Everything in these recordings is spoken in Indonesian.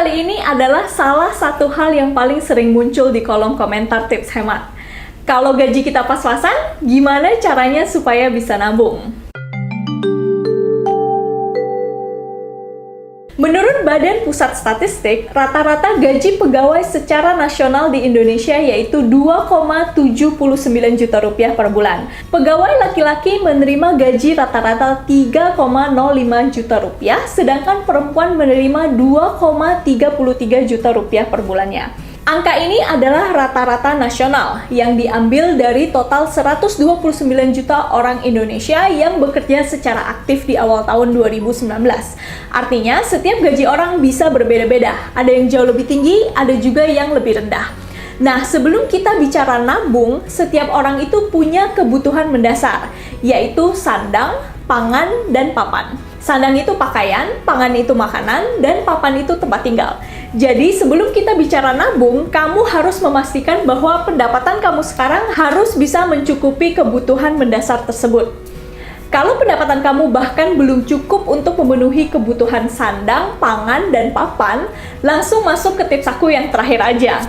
kali ini adalah salah satu hal yang paling sering muncul di kolom komentar tips hemat. Kalau gaji kita pas-pasan, gimana caranya supaya bisa nabung? Menurut Badan Pusat Statistik, rata-rata gaji pegawai secara nasional di Indonesia yaitu 2,79 juta rupiah per bulan. Pegawai laki-laki menerima gaji rata-rata 3,05 juta rupiah, sedangkan perempuan menerima 2,33 juta rupiah per bulannya. Angka ini adalah rata-rata nasional yang diambil dari total 129 juta orang Indonesia yang bekerja secara aktif di awal tahun 2019. Artinya, setiap gaji orang bisa berbeda-beda. Ada yang jauh lebih tinggi, ada juga yang lebih rendah. Nah, sebelum kita bicara nabung, setiap orang itu punya kebutuhan mendasar, yaitu sandang, pangan, dan papan. Sandang itu pakaian, pangan itu makanan, dan papan itu tempat tinggal. Jadi, sebelum kita bicara nabung, kamu harus memastikan bahwa pendapatan kamu sekarang harus bisa mencukupi kebutuhan mendasar tersebut. Kalau pendapatan kamu bahkan belum cukup untuk memenuhi kebutuhan sandang, pangan, dan papan, langsung masuk ke tips aku yang terakhir aja.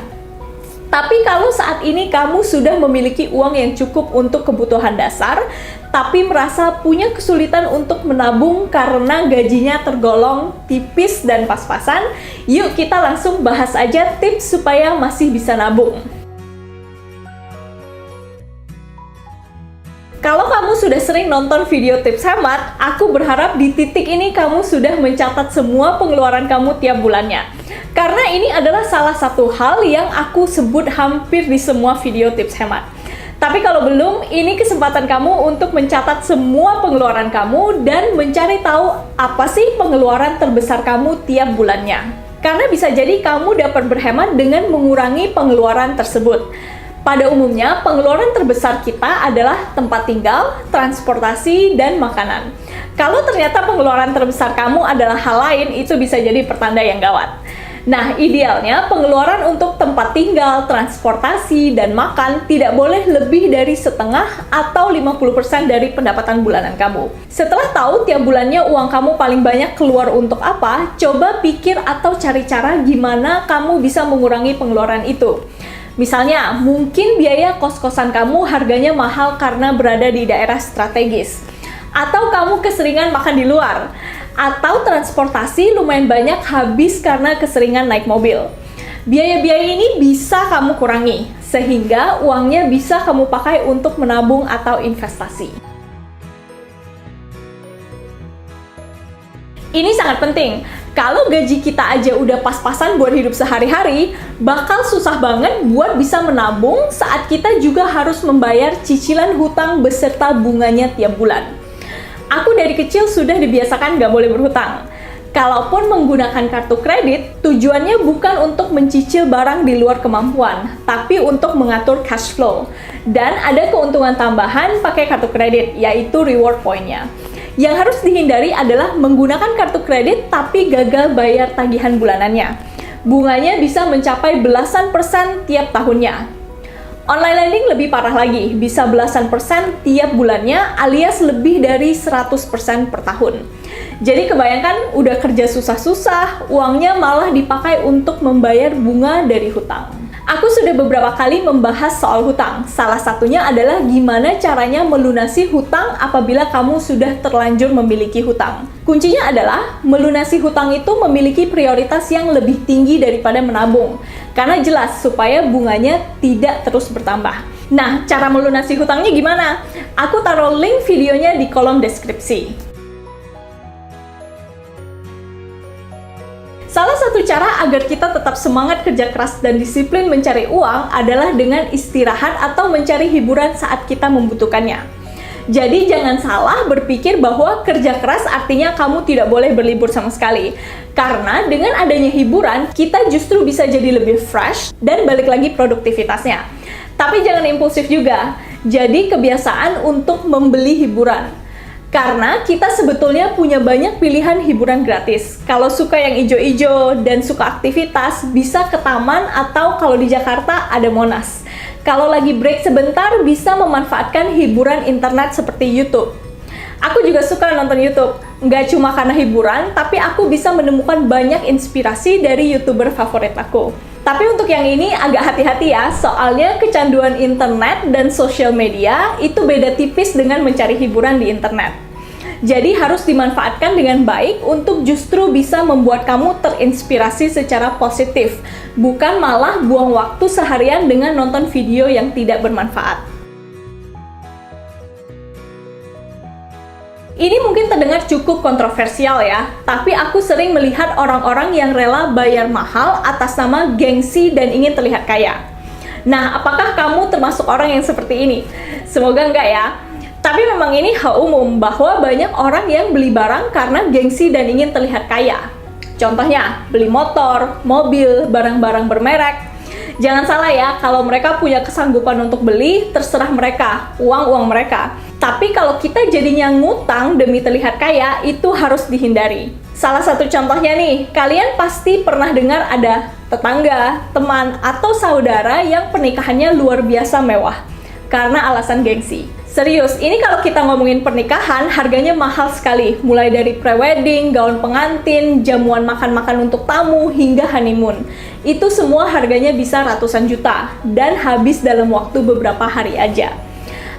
Tapi kalau saat ini kamu sudah memiliki uang yang cukup untuk kebutuhan dasar, tapi merasa punya kesulitan untuk menabung karena gajinya tergolong tipis dan pas-pasan, yuk kita langsung bahas aja tips supaya masih bisa nabung. Kalau kamu sudah sering nonton video tips hemat, aku berharap di titik ini kamu sudah mencatat semua pengeluaran kamu tiap bulannya. Karena ini adalah salah satu hal yang aku sebut hampir di semua video tips hemat. Tapi kalau belum, ini kesempatan kamu untuk mencatat semua pengeluaran kamu dan mencari tahu apa sih pengeluaran terbesar kamu tiap bulannya. Karena bisa jadi kamu dapat berhemat dengan mengurangi pengeluaran tersebut. Pada umumnya, pengeluaran terbesar kita adalah tempat tinggal, transportasi, dan makanan. Kalau ternyata pengeluaran terbesar kamu adalah hal lain, itu bisa jadi pertanda yang gawat. Nah, idealnya pengeluaran untuk tempat tinggal, transportasi, dan makan tidak boleh lebih dari setengah atau 50% dari pendapatan bulanan kamu. Setelah tahu tiap bulannya uang kamu paling banyak keluar untuk apa, coba pikir atau cari cara gimana kamu bisa mengurangi pengeluaran itu. Misalnya, mungkin biaya kos-kosan kamu harganya mahal karena berada di daerah strategis. Atau kamu keseringan makan di luar. Atau transportasi lumayan banyak habis karena keseringan naik mobil. Biaya-biaya ini bisa kamu kurangi, sehingga uangnya bisa kamu pakai untuk menabung atau investasi. Ini sangat penting. Kalau gaji kita aja udah pas-pasan buat hidup sehari-hari, bakal susah banget buat bisa menabung saat kita juga harus membayar cicilan hutang beserta bunganya tiap bulan. Aku dari kecil sudah dibiasakan nggak boleh berhutang. Kalaupun menggunakan kartu kredit, tujuannya bukan untuk mencicil barang di luar kemampuan, tapi untuk mengatur cash flow. Dan ada keuntungan tambahan pakai kartu kredit, yaitu reward point-nya. Yang harus dihindari adalah menggunakan kartu kredit tapi gagal bayar tagihan bulanannya. Bunganya bisa mencapai belasan persen tiap tahunnya. Online lending lebih parah lagi, bisa belasan persen tiap bulannya alias lebih dari 100% per tahun. Jadi kebayangkan udah kerja susah-susah, uangnya malah dipakai untuk membayar bunga dari hutang. Aku sudah beberapa kali membahas soal hutang. Salah satunya adalah gimana caranya melunasi hutang apabila kamu sudah terlanjur memiliki hutang. Kuncinya adalah melunasi hutang itu memiliki prioritas yang lebih tinggi daripada menabung. Karena jelas supaya bunganya tidak terus bertambah. Nah, cara melunasi hutangnya gimana? Aku taruh link videonya di kolom deskripsi. Salah satu cara agar kita tetap semangat kerja keras dan disiplin mencari uang adalah dengan istirahat atau mencari hiburan saat kita membutuhkannya. Jadi jangan salah berpikir bahwa kerja keras artinya kamu tidak boleh berlibur sama sekali. Karena dengan adanya hiburan, kita justru bisa jadi lebih fresh dan balik lagi produktivitasnya. Tapi jangan impulsif juga. Jadi kebiasaan untuk membeli hiburan. Karena kita sebetulnya punya banyak pilihan hiburan gratis. Kalau suka yang ijo-ijo dan suka aktivitas, bisa ke taman atau kalau di Jakarta ada Monas. Kalau lagi break sebentar, bisa memanfaatkan hiburan internet seperti YouTube. Aku juga suka nonton YouTube. Nggak cuma karena hiburan, tapi aku bisa menemukan banyak inspirasi dari YouTuber favorit aku. Tapi untuk yang ini agak hati-hati ya, soalnya kecanduan internet dan sosial media itu beda tipis dengan mencari hiburan di internet. Jadi harus dimanfaatkan dengan baik untuk justru bisa membuat kamu terinspirasi secara positif, bukan malah buang waktu seharian dengan nonton video yang tidak bermanfaat. Ini mungkin terdengar cukup kontroversial ya, tapi aku sering melihat orang-orang yang rela bayar mahal atas nama gengsi dan ingin terlihat kaya. Nah, apakah kamu termasuk orang yang seperti ini? Semoga enggak ya. Tapi memang ini hal umum bahwa banyak orang yang beli barang karena gengsi dan ingin terlihat kaya. Contohnya, beli motor, mobil, barang-barang bermerek. Jangan salah ya, kalau mereka punya kesanggupan untuk beli, terserah mereka, uang mereka. Tapi kalau kita jadinya ngutang demi terlihat kaya, itu harus dihindari. Salah satu contohnya nih, kalian pasti pernah dengar ada tetangga, teman, atau saudara yang pernikahannya luar biasa mewah karena alasan gengsi. Serius, ini kalau kita ngomongin pernikahan, harganya mahal sekali. Mulai dari prewedding, gaun pengantin, jamuan makan-makan untuk tamu, hingga honeymoon. Itu semua harganya bisa ratusan juta, dan habis dalam waktu beberapa hari aja.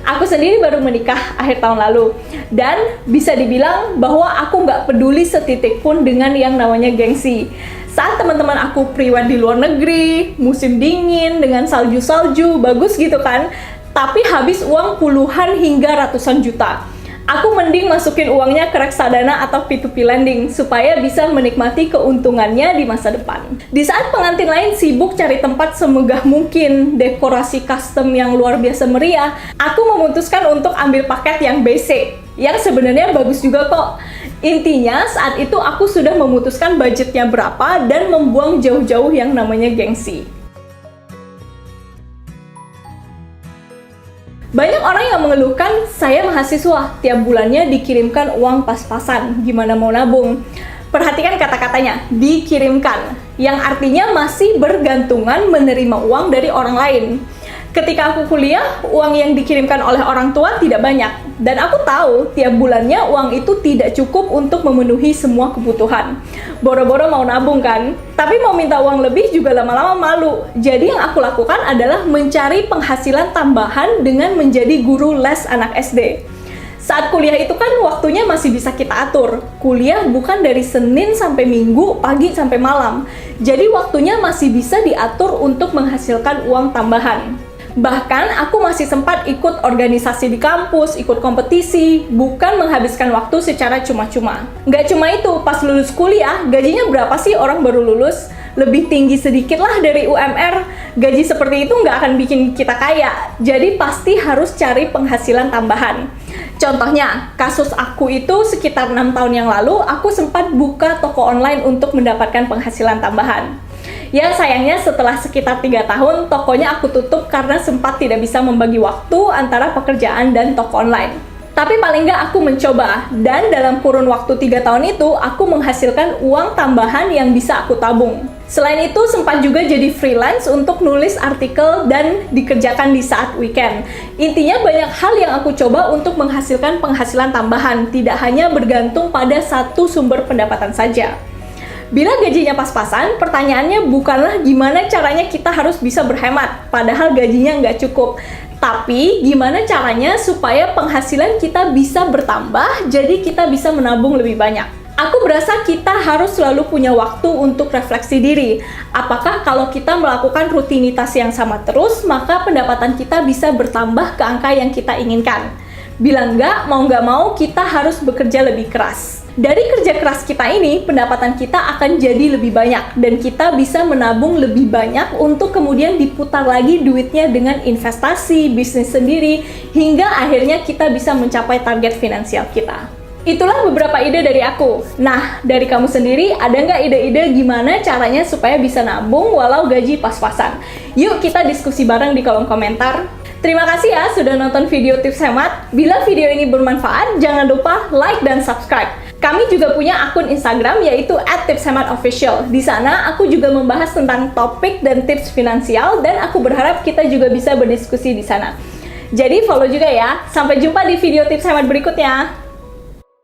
Aku sendiri baru menikah akhir tahun lalu, dan bisa dibilang bahwa aku nggak peduli setitik pun dengan yang namanya gengsi. Saat teman-teman aku priwed di luar negeri, musim dingin, dengan salju-salju, bagus gitu kan, tapi habis uang puluhan hingga ratusan juta. Aku mending masukin uangnya ke reksadana atau P2P lending supaya bisa menikmati keuntungannya di masa depan. Di saat pengantin lain sibuk cari tempat semegah mungkin, dekorasi custom yang luar biasa meriah, aku memutuskan untuk ambil paket yang basic, yang sebenarnya bagus juga kok. Intinya saat itu aku sudah memutuskan budgetnya berapa dan membuang jauh-jauh yang namanya gengsi. Banyak orang yang mengeluhkan, saya mahasiswa, tiap bulannya dikirimkan uang pas-pasan, gimana mau nabung? Perhatikan kata-katanya, dikirimkan, yang artinya masih bergantungan menerima uang dari orang lain. Ketika aku kuliah, uang yang dikirimkan oleh orang tua tidak banyak. Dan aku tahu, tiap bulannya uang itu tidak cukup untuk memenuhi semua kebutuhan. Boro-boro mau nabung kan? Tapi mau minta uang lebih juga lama-lama malu. Jadi yang aku lakukan adalah mencari penghasilan tambahan dengan menjadi guru les anak SD. Saat kuliah itu kan waktunya masih bisa kita atur. Kuliah bukan dari Senin sampai Minggu, pagi sampai malam. Jadi waktunya masih bisa diatur untuk menghasilkan uang tambahan. Bahkan aku masih sempat ikut organisasi di kampus, ikut kompetisi, bukan menghabiskan waktu secara cuma-cuma. Nggak cuma itu, pas lulus kuliah, gajinya berapa sih orang baru lulus? Lebih tinggi sedikit lah dari UMR. Gaji seperti itu nggak akan bikin kita kaya, jadi pasti harus cari penghasilan tambahan. Contohnya, kasus aku itu sekitar 6 tahun yang lalu, aku sempat buka toko online untuk mendapatkan penghasilan tambahan. Ya sayangnya setelah sekitar 3 tahun, tokonya aku tutup karena sempat tidak bisa membagi waktu antara pekerjaan dan toko online. Tapi paling nggak aku mencoba, dan dalam kurun waktu 3 tahun itu, aku menghasilkan uang tambahan yang bisa aku tabung. Selain itu, sempat juga jadi freelance untuk nulis artikel dan dikerjakan di saat weekend. Intinya banyak hal yang aku coba untuk menghasilkan penghasilan tambahan, tidak hanya bergantung pada satu sumber pendapatan saja. Bila gajinya pas-pasan, pertanyaannya bukanlah gimana caranya kita harus bisa berhemat, padahal gajinya nggak cukup. Tapi, gimana caranya supaya penghasilan kita bisa bertambah, jadi kita bisa menabung lebih banyak. Aku berasa kita harus selalu punya waktu untuk refleksi diri. Apakah kalau kita melakukan rutinitas yang sama terus, maka pendapatan kita bisa bertambah ke angka yang kita inginkan? Bila nggak mau, kita harus bekerja lebih keras. Dari kerja keras kita ini, pendapatan kita akan jadi lebih banyak dan kita bisa menabung lebih banyak untuk kemudian diputar lagi duitnya dengan investasi, bisnis sendiri, hingga akhirnya kita bisa mencapai target finansial kita. Itulah beberapa ide dari aku. Nah, dari kamu sendiri, ada nggak ide-ide gimana caranya supaya bisa nabung walau gaji pas-pasan? Yuk kita diskusi bareng di kolom komentar. Terima kasih ya sudah nonton video tips hemat. Bila video ini bermanfaat, jangan lupa like dan subscribe. Kami juga punya akun Instagram yaitu @tipshematofficial. Di sana aku juga membahas tentang topik dan tips finansial dan aku berharap kita juga bisa berdiskusi di sana. Jadi follow juga ya. Sampai jumpa di video tips hemat berikutnya.